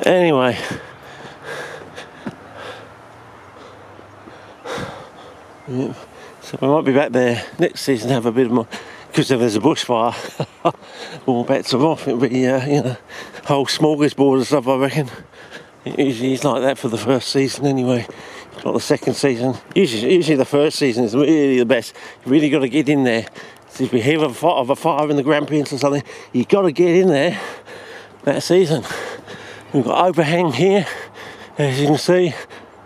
Anyway, yeah. So we might be back there next season to have a bit more, because if there's a bushfire, all bets are off. It'll be, whole smorgasbord of stuff, I reckon. Usually it's like that for the first season anyway, not the second season. Usually the first season is really the best. You really got to get in there. So if you hear of a fire in the Grampians or something, you got to get in there that season. We've got overhang here, as you can see.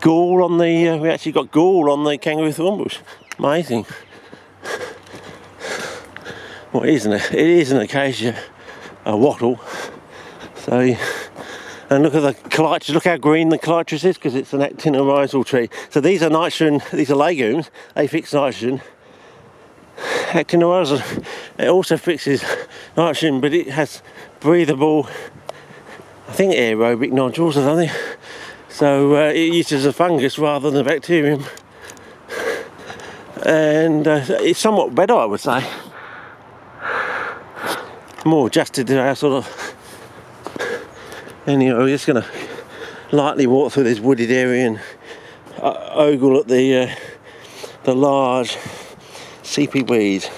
Gall on the, we actually got gall on the kangaroo thorn bush. Amazing. Well, it isn't it is an acacia, a wattle. So, and look at the calitris, look how green the calitris is, because it's an actinomyzal tree. So these are nitrogen, these are legumes, they fix nitrogen. Actinomyzal, it also fixes nitrogen, but it has breathable, I think aerobic nodules or something. So it uses a fungus rather than a bacterium. And it's somewhat better, I would say. More adjusted to our sort of... Anyway, we're just going to lightly walk through this wooded area and ogle at the large sepia weeds.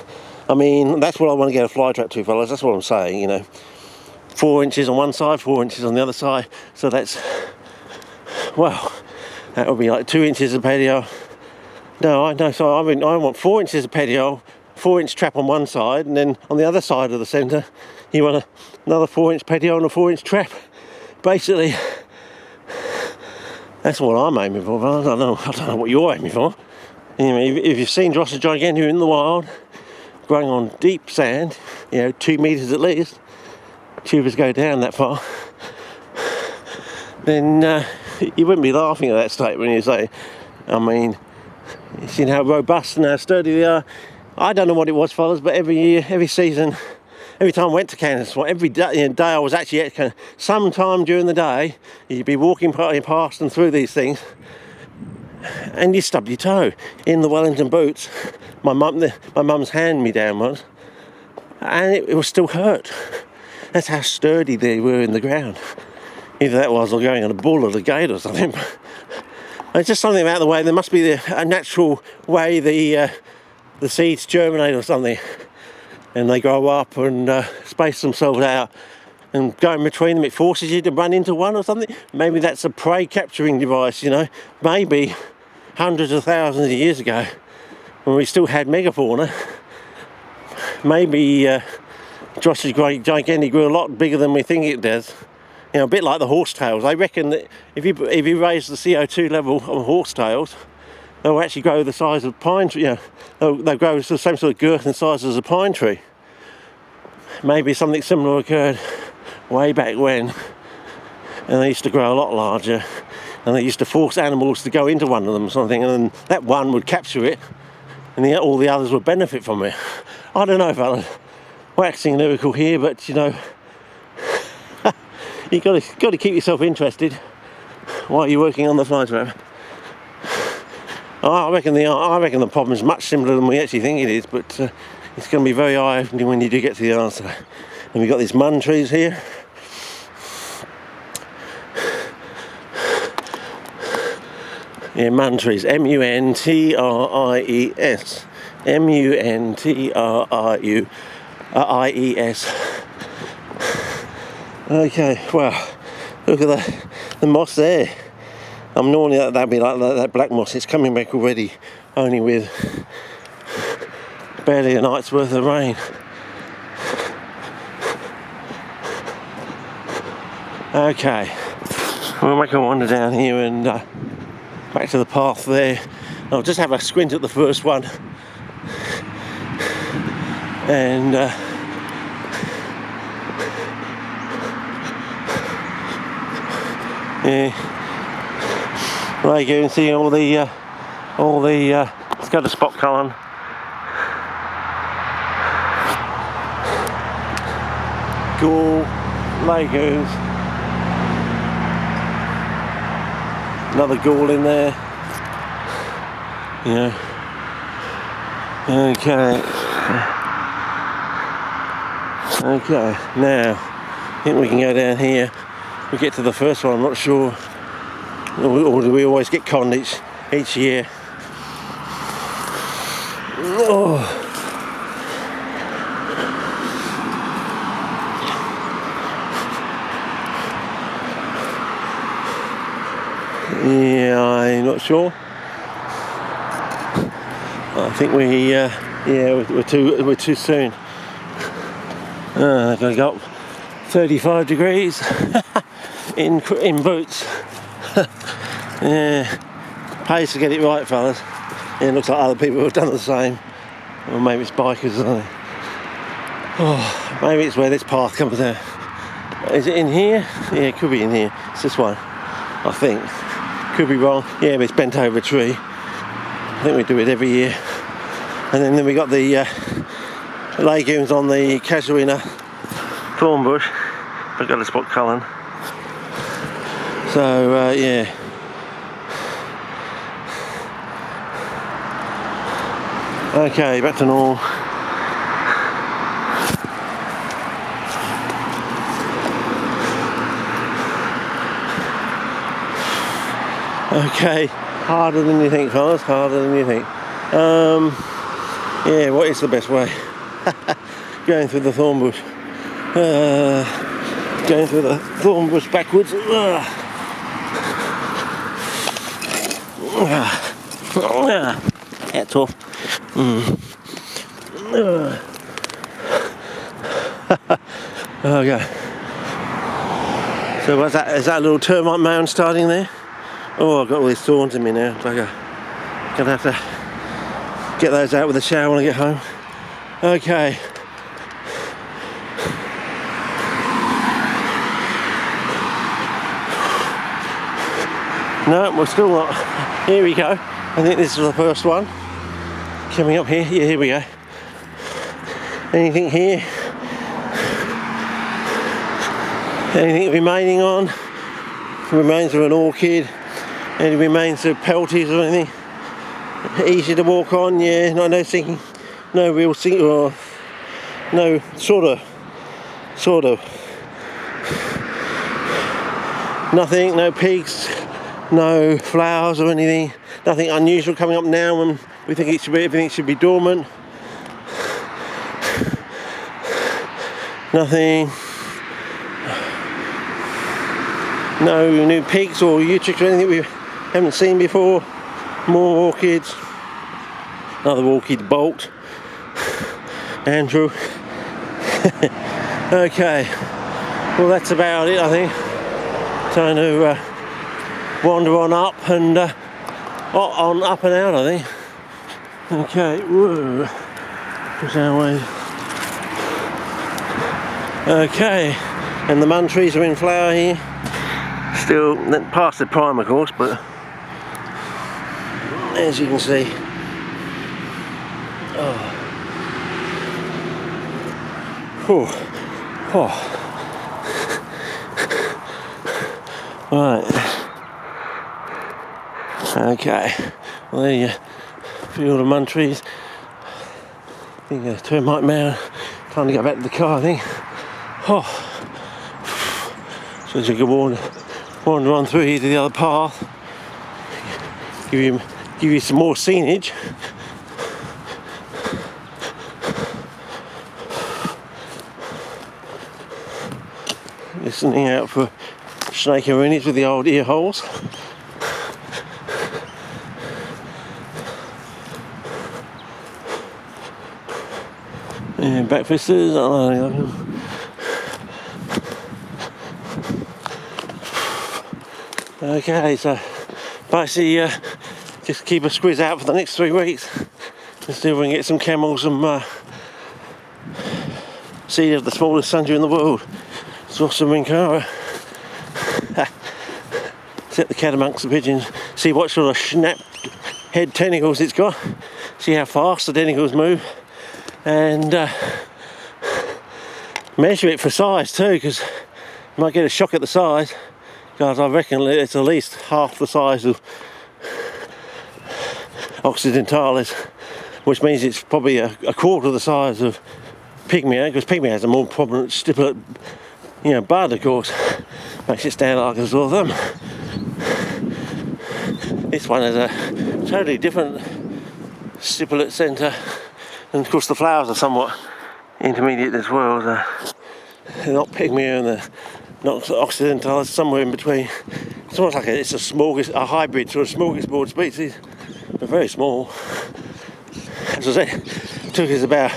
I mean, that's what I want to get a fly trap to, fellas. That's what I'm saying, 4 inches on one side, 4 inches on the other side. So that's... Well, that would be like 2 inches of patio. So I want 4 inches of patio, 4-inch trap on one side, and then on the other side of the centre, you want another 4-inch patio and a 4-inch trap. Basically, that's what I'm aiming for. But I don't know what you're aiming for. Anyway, if you've seen Drosera gigantea in the wild, growing on deep sand, 2 metres at least, tubers go down that far, then you wouldn't be laughing at that statement when you say, I mean, you've seen how robust and how sturdy they are. I don't know what it was, fellas, but every year, every season, every time I went to Kansas, every day, I was actually at sometime during the day, you'd be walking past and through these things, and you stubbed your toe in the Wellington boots. My mum's handed me down once, and it was still hurt. That's how sturdy they were in the ground. Either that was or going on a bull or a gate or something. It's just something about the way, there must be a natural way the seeds germinate or something, and they grow up and space themselves out, and going between them, it forces you to run into one or something. Maybe that's a prey capturing device, maybe hundreds of thousands of years ago, when we still had megafauna, maybe Drosera gigantea grew a lot bigger than we think it does. A bit like the horsetails. I reckon that if you raise the CO2 level of horsetails, they'll actually grow the size of pine tree. They'll grow to the same sort of girth and size as a pine tree. Maybe something similar occurred way back when, and they used to grow a lot larger, and they used to force animals to go into one of them or something, and then that one would capture it, and all the others would benefit from it. I don't know, fellas. Waxing lyrical here, but you've got to keep yourself interested while you're working on the fly trap. I reckon the problem is much simpler than we actually think it is, but it's going to be very eye-opening when you do get to the answer. And we've got these mun trees here. Yeah, mun trees. M-U-N-T-R-I-E-S. M-U-N-T-R-I-E-S. Okay, well, look at the moss there. Normally that'd be like that black moss. It's coming back already, only with barely a night's worth of rain. Okay, we'll make a wander down here and back to the path there. I'll just have a squint at the first one, and there you can see all the let's go to spot column. Gall, legumes, another gall in there. Okay, now I think we can go down here. we get to the first one. I'm not sure. Or do we always get conned each year? Oh. Yeah, I'm not sure. I think we're too soon. Gotta go up 35 degrees in boots. Yeah, pays to get it right, fellas. Yeah, it looks like other people have done the same. Or maybe it's bikers, aren't they? Oh, maybe it's where this path comes out. Is it in here? Yeah, it could be in here. It's this one, I think. Could be wrong. Yeah, but it's bent over a tree. I think we do it every year. And then we got the legumes on the casuarina thorn bush. I've got to spot Cullen. So yeah. Okay, back to normal. Okay, harder than you think, fellas, harder than you think. Yeah, what is the best way? Going through the thorn bush. Going through the thorn bush backwards. Hats off. Okay. So what's that? Is that a little termite mound starting there? Oh, I've got all these thorns in me now. Gonna have to get those out with a shower when I get home. Okay. No, we're still not. Here we go. I think this is the first one. Coming up here. Yeah, here we go. Anything here? Anything remaining on? Remains of an orchid? Any remains of pelties or anything? Easy to walk on, yeah. No sinking, no real sinking, or no sort of. Nothing, no peaks, no flowers or anything. Nothing unusual coming up now when we think everything should be dormant. Nothing. No new peaks or eutrics or anything we haven't seen before. More orchids. Another orchid bolt. Andrew. Okay. Well, that's about it, I think. Trying to wander on up and on up and out, I think. Okay. Whoa. What's our way? Okay. And the mun trees are in flower here. Still past the prime, of course, but as you can see, right, okay, well there you field of mun trees. I think a termite mound. Time to go back to the car, I think. So as you can wander on through here to the other path, give you some more scenage. Listening out for snake arenas with the old ear holes. And backfisters. Okay, so basically just keep a squeeze out for the next 3 weeks and see if we can get some camels and seed of the smallest sundew in the world, Saucer Rinkara. Set the cat amongst the pigeons, see what sort of snapped head tentacles it's got, see how fast the tentacles move, and measure it for size too, because you might get a shock at the size. Guys, I reckon it's at least half the size of Occidentalis, which means it's probably a quarter the size of Pygmea, because Pygmea has a more prominent stipulate, bud, of course. makes it stand like a sore thumb. This one has a totally different stipulate centre, and of course the flowers are somewhat intermediate as well. They're not pygmy and they're not occidentalis, somewhere in between. It's almost like it's a hybrid sort of smorgasbord species. They're very small. As I said, it took us about,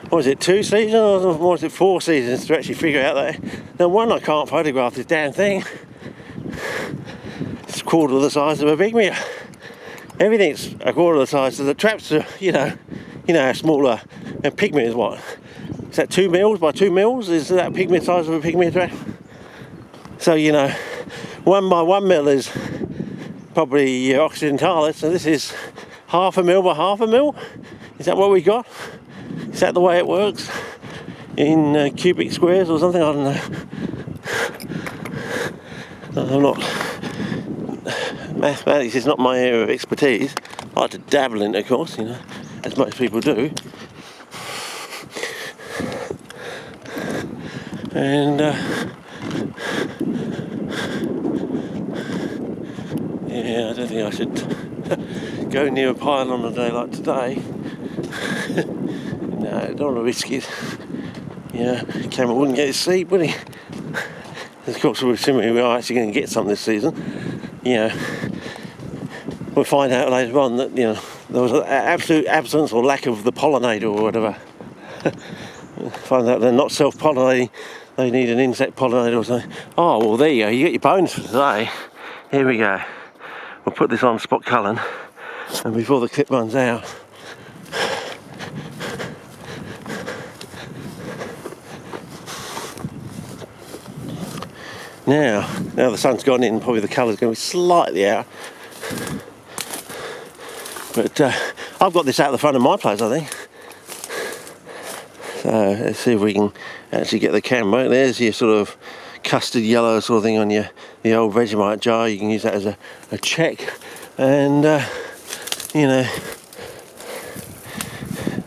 what was it, 2 seasons or was it 4 seasons to actually figure out that. Now one, I can't photograph this damn thing. It's a quarter of the size of a pygmy. Everything's a quarter of the size, so the traps are, you know how smaller. And pygmy is what? Is that 2 mils by 2 mils? Is that pygmy size of a pygmy trap? So, 1 by 1 mil is probably occidentalis, and this is 1/2 mil by 1/2 mil. Is that what we got? Is that the way it works? In cubic squares or something? I don't know. I'm not. Mathematics is not my area of expertise. I like to dabble in it, of course, as most people do. And yeah, I don't think I should go near a pile on a day like today. No, I don't want to risk it. Camera wouldn't get his seat, would he? Of course, we're assuming we are actually going to get some this season. We'll find out later on that there was an absolute absence or lack of the pollinator or whatever. Find out they're not self-pollinating. They need an insect pollinator or something. Oh, well, there you go. You get your bones for today. Here we go. We'll put this on spot culling, and before the clip runs out. Now the sun's gone in, probably the colour's going to be slightly out. But I've got this out the front of my place, I think. So let's see if we can actually get the camera. There's your sort of custard yellow sort of thing on the old Vegemite jar. You can use that as a check, and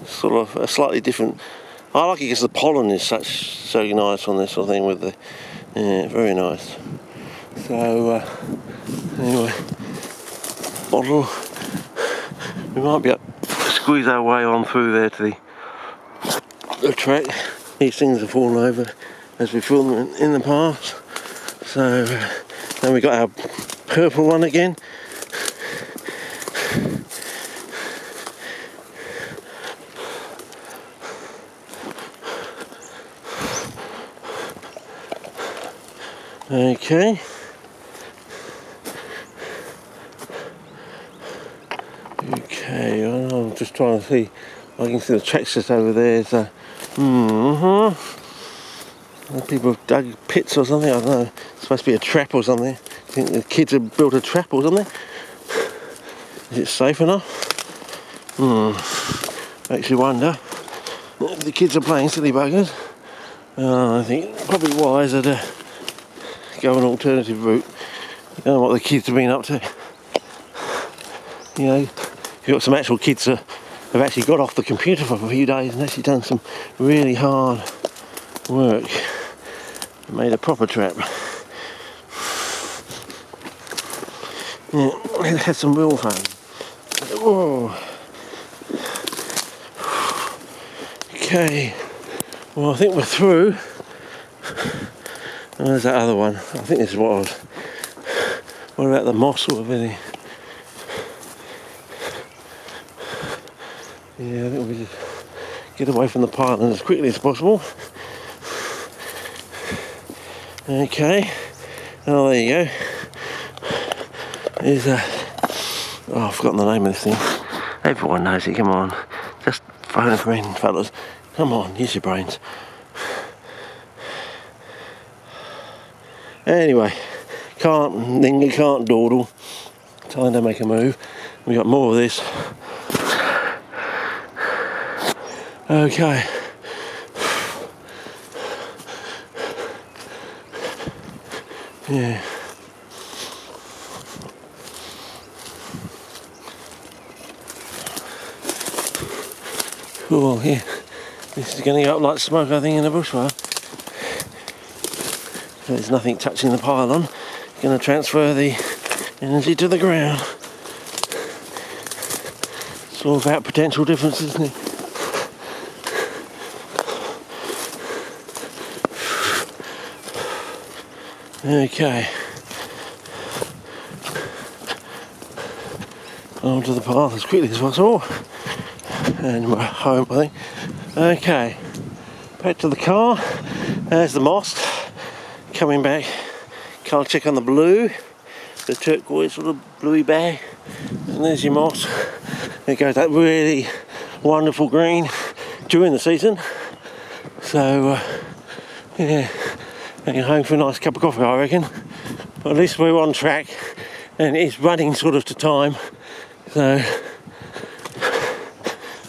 sort of a slightly different. I like it because the pollen is so nice on this sort of thing with the very nice. So anyway, bottle. We might be able to squeeze our way on through there to the track. These things have fallen over as we filmed them in the past. So then we got our purple one again. Okay. Okay, I'm just trying to see. I can see the tracks just over there. So, people have dug pits or something. I don't know. It's supposed to be a trap or something. I think the kids have built a trap or something. Is it safe enough? Makes you wonder. If the kids are playing silly buggers, I think probably wiser to go an alternative route. I don't know what the kids have been up to. You've got some actual kids that have actually got off the computer for a few days and actually done some really hard work. Made a proper trap. Yeah, had some real fun. Whoa. Okay. Well, I think we're through. And there's that other one. I think this is what I was. What about the moss or everything? Yeah, I think we just get away from the pile as quickly as possible. Okay. Oh, there you go. There's I've forgotten the name of this thing. Everyone knows it, come on. Just phone a friend, fellas. Come on, use your brains. Anyway, can't dawdle. Time to make a move. We got more of this. Okay. Yeah. Cool, yeah. This is going to go up like smoke, I think, in the bushfire. So there's nothing touching the pylon. Going to transfer the energy to the ground. It's all about potential differences, isn't it? Okay. Onto the path as quickly as possible. And we're home, I think. Okay. Back to the car. There's the mast. Coming back. Colour check on the blue. The turquoise sort of bluey bag. And there's your mast. There goes that really wonderful green during the season. So, yeah. Going home for a nice cup of coffee, I reckon. But at least we're on track. And it's running sort of to time. So, as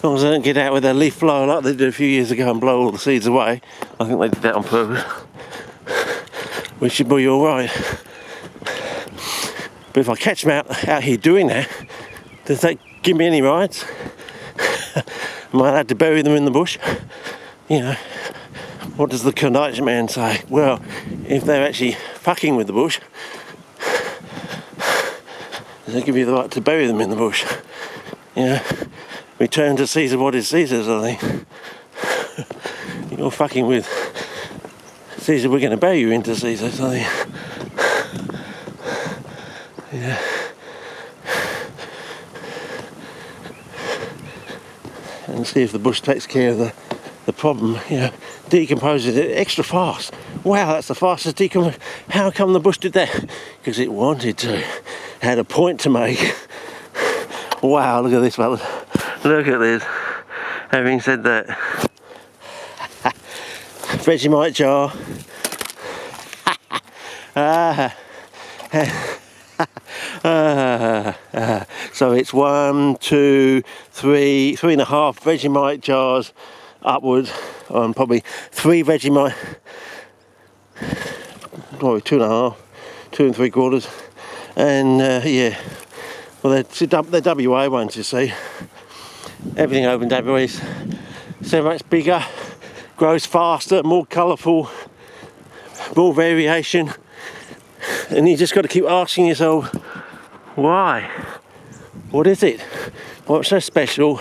long as they don't get out with their leaf blower like they did a few years ago and blow all the seeds away. I think they did that on purpose. We should be alright. But if I catch them out here doing that, does that give me any rights? Am I allowed to bury them in the bush? You know, what does the Kardashian man say? Well, if they're actually fucking with the bush, does that give you the right to bury them in the bush? You know, return to Caesar what is Caesar's, I think. You're fucking with Caesar, we're going to bury you into Caesar's, I think. Yeah. And see if the bush takes care of the problem, you know, decomposes it extra fast. Wow, that's the fastest decomposition. How come the bush did that? Because it wanted to. Had a point to make. Wow, look at this, fellas. Look at this. Having said that, Vegemite jar. So it's 1, 2, 3, 3.5 Vegemite jars upwards, and probably 3 Vegemite, probably 2.5, 2 3/4, and yeah, well they're WA ones, you see. Everything over in WA is so much bigger, grows faster, more colourful, more variation, and you just got to keep asking yourself, why? What is it? What's so special?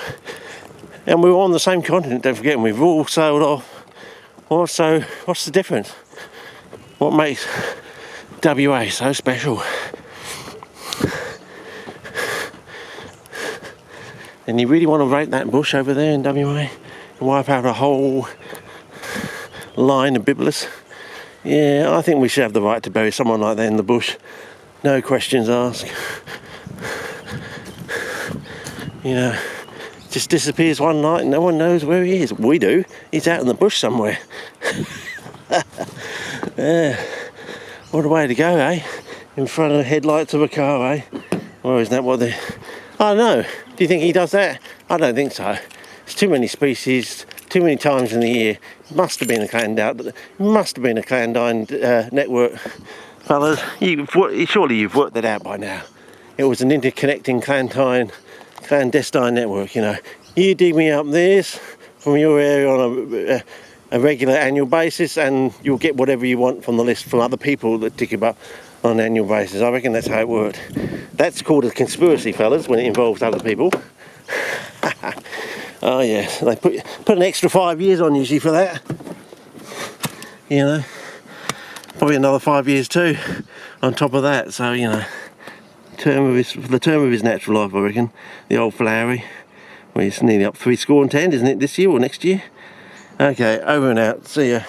And we're on the same continent, don't forget, and we've all sailed off. What's the difference? What makes WA so special? And you really want to rate that bush over there in WA and wipe out a whole line of bibulus? Yeah, I think we should have the right to bury someone like that in the bush. No questions asked. You know, just disappears one night and no one knows where he is. We do. He's out in the bush somewhere. Yeah. What a way to go, eh? In front of the headlights of a car, eh? Or isn't that what they... I don't know. Do you think he does that? I don't think so. It's too many species, too many times in the year. It must have been a clandestine network. Fellas, surely you've worked that out by now. It was an interconnecting clandestine network, you know. You dig me up this from your area on a regular annual basis, and you'll get whatever you want from the list from other people that dig you up on an annual basis. I reckon that's how it worked. That's called a conspiracy, fellas, when it involves other people. Oh yes, they put an extra 5 years on you, see, for that. You know, probably another 5 years too on top of that. So you know, the term of his natural life, I reckon. The old flowery. Well, he's nearly up 70, isn't it, this year or next year? Okay, over and out. See ya.